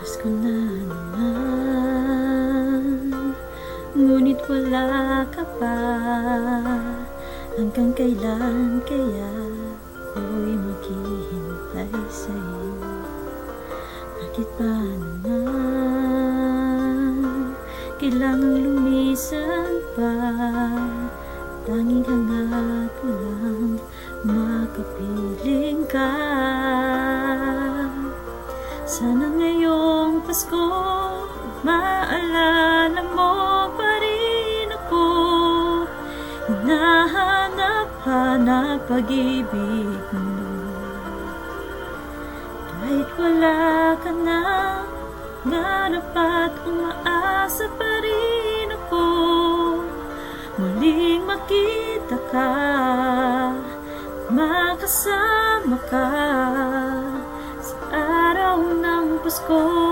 Pasko na naman, ngunit wala ka pa. Hanggang kailan kaya ako'y maghihintay sa'yo? Bakit ba naman kailangang lumisan pa? Tanging hangat ko lang makapiling ka. Sana ngayong Pasko maalala mo pa rin ako. Hinahanap-hanap pag-ibig mo. Kahit wala ka na, ganap at umaasa pa rin ako. Muling makita ka, makasama ka sa araw ng Pasko.